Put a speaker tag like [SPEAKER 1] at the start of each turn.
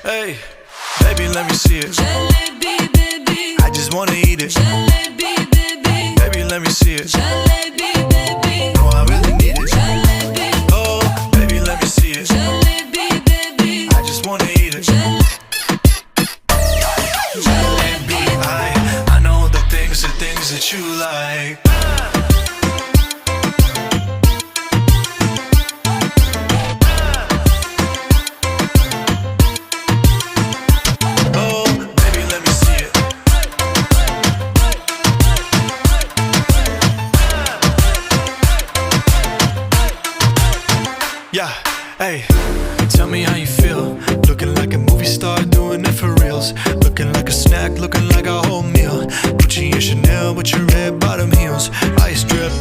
[SPEAKER 1] Hey, baby, let me see it.
[SPEAKER 2] Jalebi, baby.
[SPEAKER 1] I just wanna eat it.
[SPEAKER 2] Jalebi, baby.
[SPEAKER 1] Baby, let me see it.
[SPEAKER 2] Jalebi, baby.
[SPEAKER 1] No, I really need it.
[SPEAKER 2] Jalebi.
[SPEAKER 1] Oh, baby, let me see it.
[SPEAKER 2] Jalebi, baby.
[SPEAKER 1] I just wanna eat it. Jalebi, I know the things that you like. Yeah, hey, tell me how you feel. Looking like a movie star, doing it for reals. Looking like a snack, looking like a whole meal. Gucci and Chanel with your red bottom heels. Ice drip